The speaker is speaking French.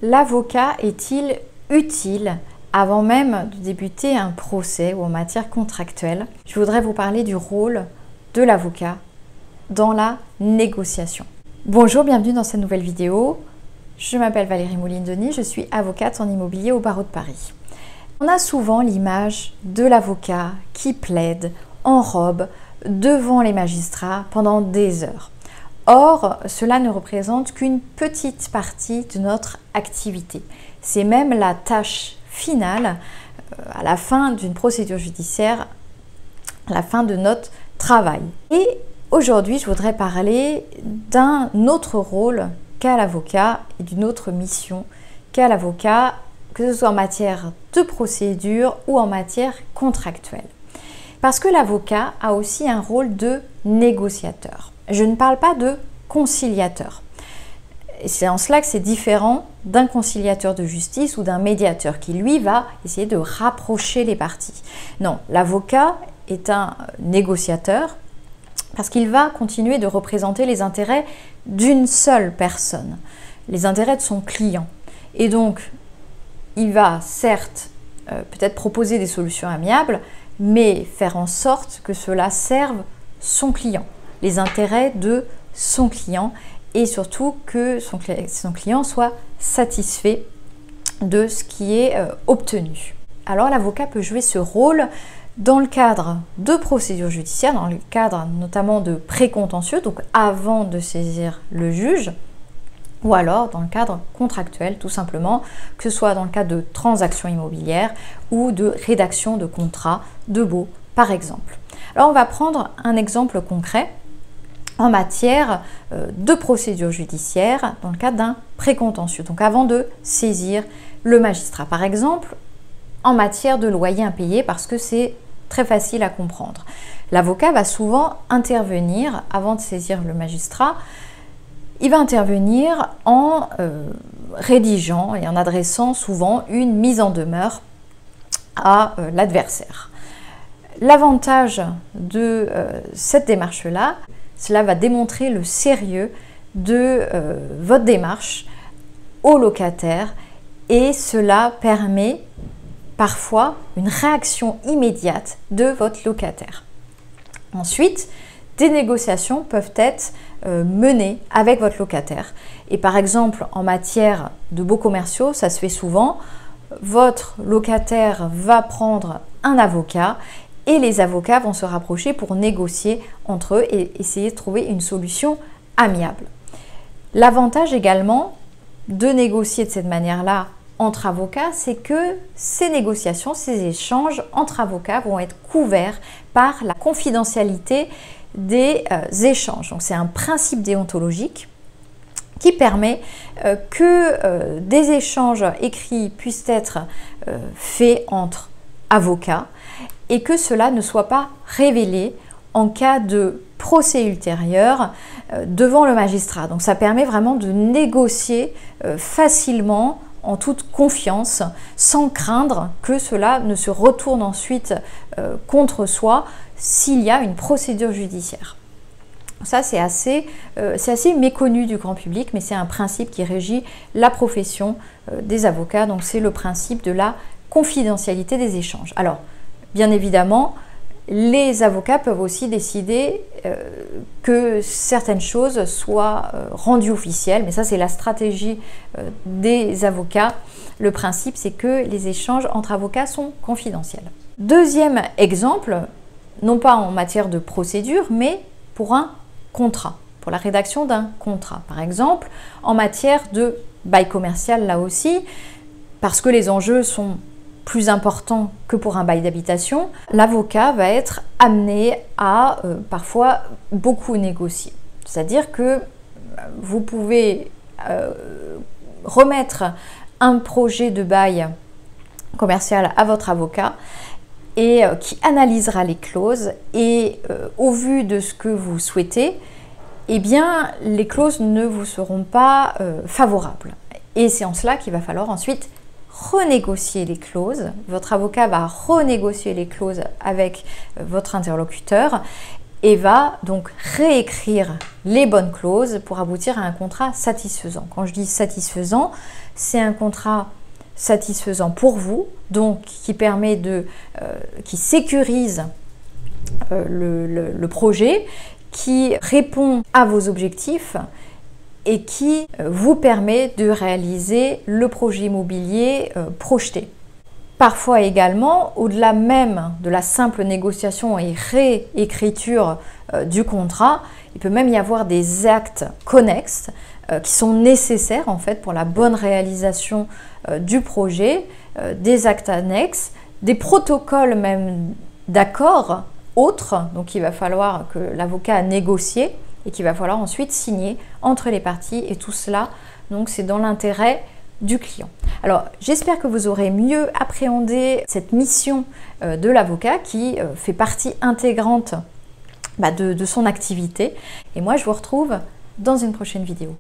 l'avocat est-il utile avant même de débuter un procès ou en matière contractuelle? Je voudrais vous parler du rôle de l'avocat dans la négociation. Bonjour, bienvenue dans cette nouvelle vidéo. Je m'appelle Valérie Moulin-Denis, je suis avocate en immobilier au barreau de Paris. On a souvent l'image de l'avocat qui plaide en robe devant les magistrats pendant des heures. Or, cela ne représente qu'une petite partie de notre activité. C'est même la tâche finale à la fin d'une procédure judiciaire, à la fin de notre travail. Et aujourd'hui, je voudrais parler d'un autre rôle qu'a l'avocat et d'une autre mission qu'a l'avocat, que ce soit en matière de procédure ou en matière contractuelle. Parce que l'avocat a aussi un rôle de négociateur. Je ne parle pas de conciliateur. C'est en cela que c'est différent d'un conciliateur de justice ou d'un médiateur qui, lui, va essayer de rapprocher les parties. Non, l'avocat est un négociateur parce qu'il va continuer de représenter les intérêts d'une seule personne, les intérêts de son client. Et donc, il va certes peut-être proposer des solutions amiables, mais faire en sorte que cela serve son client, les intérêts de son client et surtout que son client soit satisfait de ce qui est obtenu. Alors l'avocat peut jouer ce rôle dans le cadre de procédures judiciaires, dans le cadre notamment de précontentieux, donc avant de saisir le juge, ou alors dans le cadre contractuel tout simplement, que ce soit dans le cadre de transactions immobilières ou de rédaction de contrats de baux par exemple. Alors on va prendre un exemple concret en matière de procédure judiciaire dans le cadre d'un précontentieux, donc avant de saisir le magistrat. Par exemple, en matière de loyer impayé, parce que c'est très facile à comprendre. L'avocat va souvent intervenir avant de saisir le magistrat. Il va intervenir en rédigeant et en adressant souvent une mise en demeure à l'adversaire. L'avantage de cette démarche-là, cela va démontrer le sérieux de votre démarche au locataire et cela permet parfois une réaction immédiate de votre locataire. Ensuite, des négociations peuvent être menées avec votre locataire. Et par exemple, en matière de baux commerciaux, ça se fait souvent, votre locataire va prendre un avocat et les avocats vont se rapprocher pour négocier entre eux et essayer de trouver une solution amiable. L'avantage également de négocier de cette manière-là entre avocats, c'est que ces négociations, ces échanges entre avocats vont être couverts par la confidentialité des échanges. Donc c'est un principe déontologique qui permet que des échanges écrits puissent être faits entre avocats et que cela ne soit pas révélé en cas de procès ultérieur devant le magistrat. Donc ça permet vraiment de négocier facilement, en toute confiance, sans craindre que cela ne se retourne ensuite contre soi s'il y a une procédure judiciaire. Ça, c'est assez méconnu du grand public, mais c'est un principe qui régit la profession des avocats. Donc c'est le principe de la confidentialité des échanges. Alors, bien évidemment, les avocats peuvent aussi décider que certaines choses soient rendues officielles, mais ça c'est la stratégie des avocats. Le principe c'est que les échanges entre avocats sont confidentiels. Deuxième exemple, non pas en matière de procédure, mais pour un contrat, pour la rédaction d'un contrat. Par exemple, en matière de bail commercial là aussi, parce que les enjeux sont plus important que pour un bail d'habitation, l'avocat va être amené à parfois beaucoup négocier. C'est-à-dire que vous pouvez remettre un projet de bail commercial à votre avocat et qui analysera les clauses et au vu de ce que vous souhaitez, eh bien les clauses ne vous seront pas favorables. Et c'est en cela qu'il va falloir ensuite renégocier les clauses. Votre avocat va renégocier les clauses avec votre interlocuteur et va donc réécrire les bonnes clauses pour aboutir à un contrat satisfaisant. Quand je dis satisfaisant, c'est un contrat satisfaisant pour vous, donc qui permet qui sécurise le projet, qui répond à vos objectifs et qui vous permet de réaliser le projet immobilier projeté. Parfois également, au-delà même de la simple négociation et réécriture du contrat, il peut même y avoir des actes connexes qui sont nécessaires en fait pour la bonne réalisation du projet, des actes annexes, des protocoles même d'accords autres, donc il va falloir que l'avocat a négocié et qu'il va falloir ensuite signer entre les parties, et tout cela, donc c'est dans l'intérêt du client. Alors j'espère que vous aurez mieux appréhendé cette mission de l'avocat qui fait partie intégrante de son activité, et moi je vous retrouve dans une prochaine vidéo.